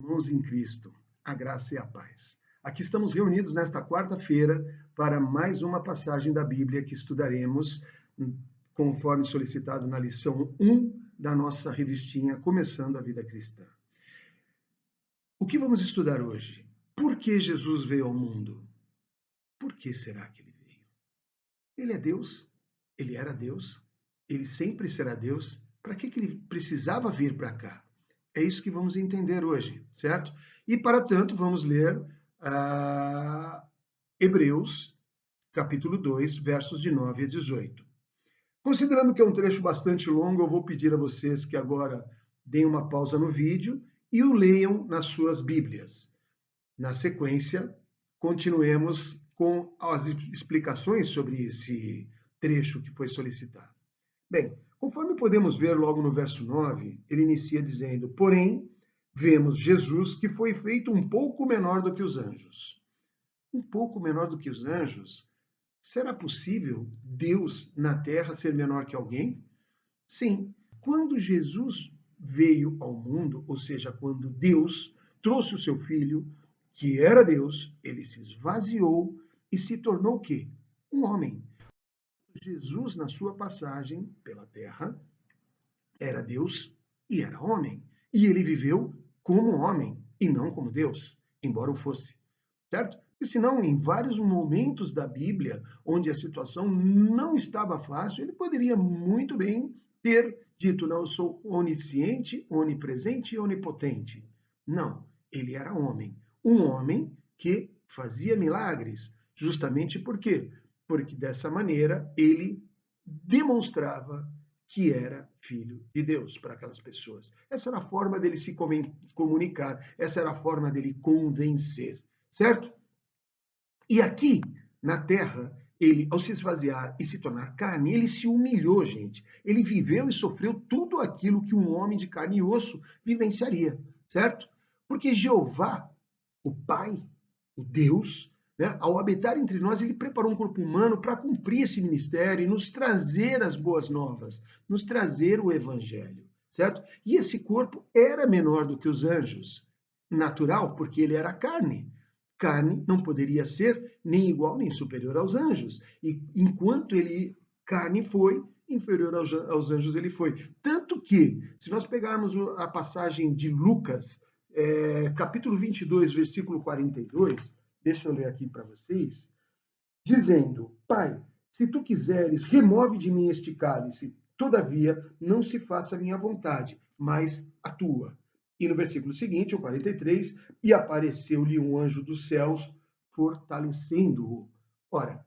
Irmãos em Cristo, a graça e a paz. Aqui estamos reunidos nesta quarta-feira para mais uma passagem da Bíblia que estudaremos, conforme solicitado na lição 1 da nossa revistinha Começando a Vida Cristã. O que vamos estudar hoje? Por que Jesus veio ao mundo? Por que será que ele veio? Ele é Deus, ele era Deus, ele sempre será Deus. Para que ele precisava vir para cá? É isso que vamos entender hoje, certo? E, para tanto, vamos ler Hebreus, capítulo 2, versos de 9 a 18. Considerando que é um trecho bastante longo, eu vou pedir a vocês que agora deem uma pausa no vídeo e o leiam nas suas Bíblias. Na sequência, continuemos com as explicações sobre esse trecho que foi solicitado. Bem, conforme podemos ver logo no verso 9, ele inicia dizendo: porém, vemos Jesus que foi feito um pouco menor do que os anjos. Um pouco menor do que os anjos? Será possível Deus na terra ser menor que alguém? Sim. Quando Jesus veio ao mundo, ou seja, quando Deus trouxe o seu filho, que era Deus, ele se esvaziou e se tornou o quê? Um homem. Jesus, na sua passagem pela terra, era Deus e era homem. E ele viveu como homem e não como Deus, embora o fosse. Certo? E senão, em vários momentos da Bíblia, onde a situação não estava fácil, ele poderia muito bem ter dito: não, eu sou onisciente, onipresente e onipotente. Não, ele era homem. Um homem que fazia milagres. Justamente por quê? Porque dessa maneira ele demonstrava que era filho de Deus para aquelas pessoas. Essa era a forma dele se comunicar, essa era a forma dele convencer, certo? E aqui, na terra, ele, ao se esvaziar e se tornar carne, ele se humilhou, gente. Ele viveu e sofreu tudo aquilo que um homem de carne e osso vivenciaria, certo? Porque Jeová, o Pai, o Deus, né, ao habitar entre nós, ele preparou um corpo humano para cumprir esse ministério e nos trazer as boas novas, nos trazer o evangelho, certo? E esse corpo era menor do que os anjos, natural, porque ele era carne. Carne não poderia ser nem igual nem superior aos anjos. E enquanto ele carne foi, inferior aos anjos ele foi. Tanto que, se nós pegarmos a passagem de Lucas, capítulo 22, versículo 42, deixa eu ler aqui para vocês, dizendo: Pai, se tu quiseres, remove de mim este cálice, todavia não se faça a minha vontade, mas a tua. E no versículo seguinte, o 43, e apareceu-lhe um anjo dos céus, fortalecendo-o. Ora,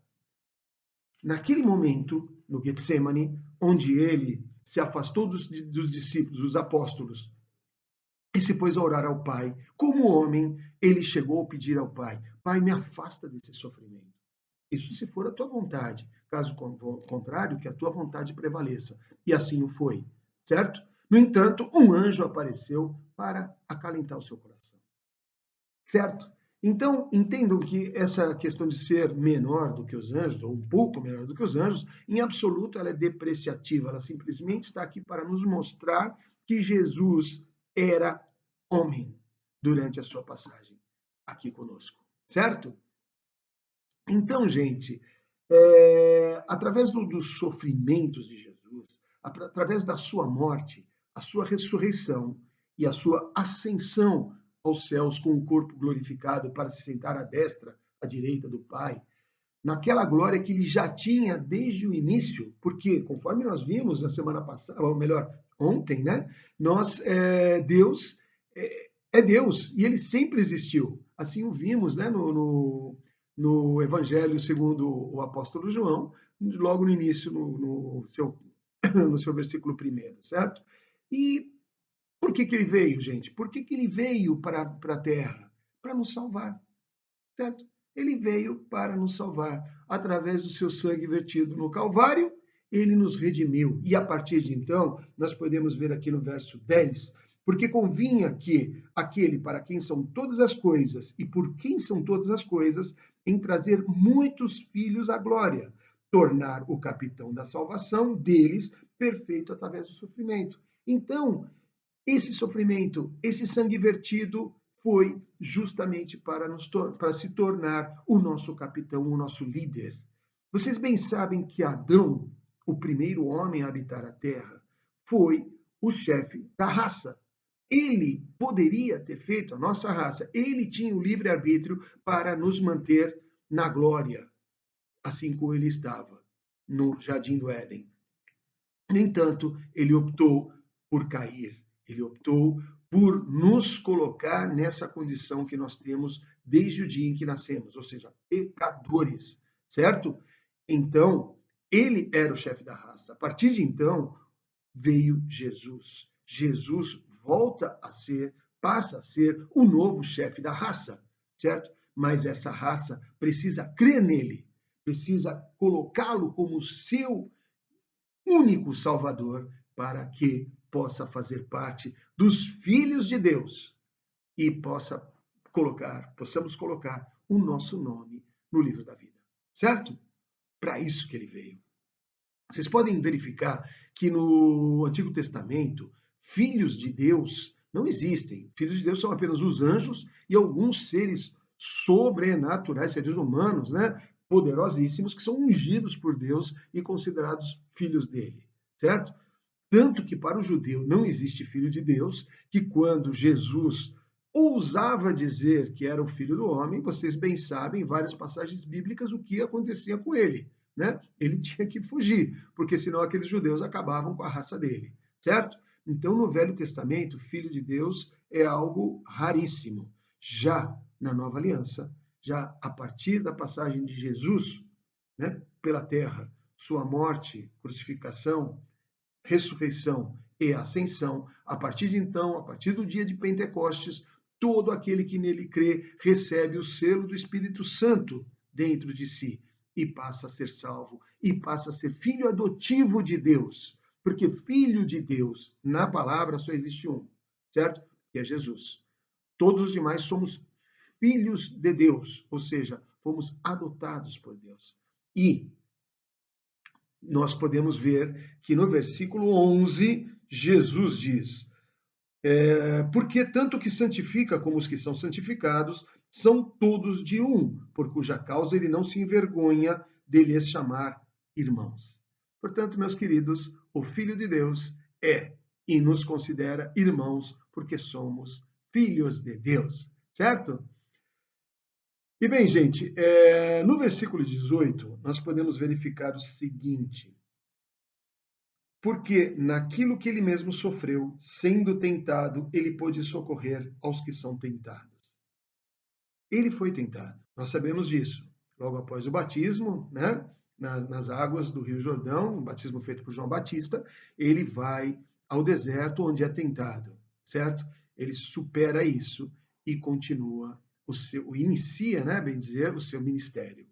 naquele momento, no Getsemane, onde ele se afastou dos discípulos, dos apóstolos, e se pôs a orar ao Pai, como homem, ele chegou a pedir ao Pai: Pai, me afasta desse sofrimento. Isso se for a tua vontade. Caso contrário, que a tua vontade prevaleça. E assim o foi, certo? No entanto, um anjo apareceu para acalentar o seu coração. Certo? Então, entendam que essa questão de ser menor do que os anjos, ou um pouco menor do que os anjos, em absoluto ela é depreciativa. Ela simplesmente está aqui para nos mostrar que Jesus era homem durante a sua passagem aqui conosco. Certo? Então, gente, através dos sofrimentos de Jesus, através da sua morte, a sua ressurreição e a sua ascensão aos céus com o corpo glorificado para se sentar à destra, à direita do Pai, naquela glória que ele já tinha desde o início, porque, conforme nós vimos na semana passada, ou melhor, ontem, né? Deus é Deus e ele sempre existiu. Assim o vimos, né? No Evangelho segundo o apóstolo João, logo no início, no seu versículo primeiro, certo? E por que ele veio, gente? Por que ele veio para a Terra? Para nos salvar, certo? Ele veio para nos salvar. Através do seu sangue vertido no Calvário, ele nos redimiu. E a partir de então, nós podemos ver aqui no verso 10, porque convinha que aquele para quem são todas as coisas e por quem são todas as coisas, em trazer muitos filhos à glória, tornar o capitão da salvação deles perfeito através do sofrimento. Então, esse sofrimento, esse sangue vertido, foi justamente para se tornar o nosso capitão, o nosso líder. Vocês bem sabem que Adão, o primeiro homem a habitar a terra, foi o chefe da raça. Ele poderia ter feito a nossa raça, ele tinha o livre-arbítrio para nos manter na glória, assim como ele estava no Jardim do Éden. No entanto, ele optou por cair, ele optou por nos colocar nessa condição que nós temos desde o dia em que nascemos, ou seja, pecadores, certo? Então, ele era o chefe da raça. A partir de então, veio Jesus. Jesus volta a ser, passa a ser o novo chefe da raça, certo? Mas essa raça precisa crer nele, precisa colocá-lo como seu único Salvador para que possa fazer parte dos filhos de Deus e possamos colocar o nosso nome no livro da vida, certo? Para isso que ele veio. Vocês podem verificar que no Antigo Testamento, filhos de Deus não existem. Filhos de Deus são apenas os anjos e alguns seres sobrenaturais, seres humanos, né? Poderosíssimos, que são ungidos por Deus e considerados filhos dele, certo? Tanto que para o judeu não existe filho de Deus, que quando Jesus ousava dizer que era o filho do homem, vocês bem sabem, em várias passagens bíblicas, o que acontecia com ele. Né? Ele tinha que fugir, porque senão aqueles judeus acabavam com a raça dele, certo? Então, no Velho Testamento, filho de Deus é algo raríssimo. Já na Nova Aliança, já a partir da passagem de Jesus, né, pela terra, sua morte, crucificação, ressurreição e ascensão, a partir de então, a partir do dia de Pentecostes, todo aquele que nele crê recebe o selo do Espírito Santo dentro de si e passa a ser salvo e passa a ser filho adotivo de Deus. Porque filho de Deus, na palavra, só existe um, certo? Que é Jesus. Todos os demais somos filhos de Deus, ou seja, fomos adotados por Deus. E nós podemos ver que no versículo 11, Jesus diz: porque tanto o que santifica como os que são santificados são todos de um, por cuja causa ele não se envergonha de lhes chamar irmãos. Portanto, meus queridos, o Filho de Deus é e nos considera irmãos porque somos filhos de Deus, certo? E bem, gente, no versículo 18, nós podemos verificar o seguinte: porque naquilo que ele mesmo sofreu, sendo tentado, ele pôde socorrer aos que são tentados. Ele foi tentado, nós sabemos disso. Logo após o batismo, né, nas águas do Rio Jordão, o batismo feito por João Batista, ele vai ao deserto onde é tentado, certo? Ele supera isso e continua inicia, né, bem dizer, o seu ministério.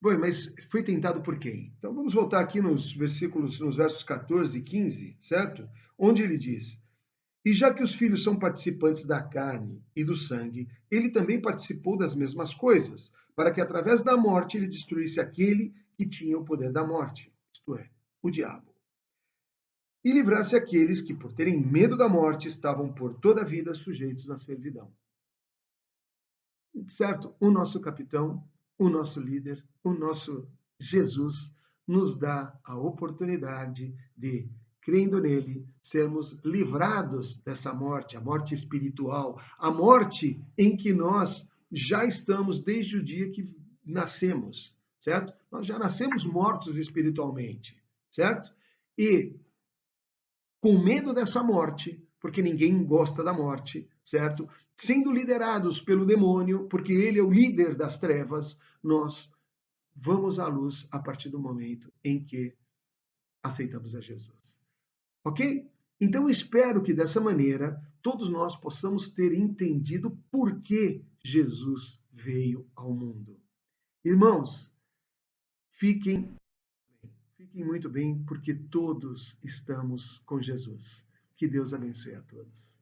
Bom, mas foi tentado por quem? Então vamos voltar aqui nos versos 14 e 15, certo? Onde ele diz: E já que os filhos são participantes da carne e do sangue, ele também participou das mesmas coisas, para que através da morte ele destruísse aquele que tinha o poder da morte, isto é, o diabo. E livrasse aqueles que, por terem medo da morte, estavam por toda a vida sujeitos à servidão. Certo? O nosso capitão, o nosso líder, o nosso Jesus nos dá a oportunidade de, crendo nele, sermos livrados dessa morte, a morte espiritual, a morte em que nós já estamos desde o dia que nascemos, certo? Nós já nascemos mortos espiritualmente, certo? E com medo dessa morte, porque ninguém gosta da morte, certo? Sendo liderados pelo demônio, porque ele é o líder das trevas, nós vamos à luz a partir do momento em que aceitamos a Jesus. Ok? Então eu espero que dessa maneira todos nós possamos ter entendido por que Jesus veio ao mundo. Irmãos, fiquem muito bem, porque todos estamos com Jesus. Que Deus abençoe a todos.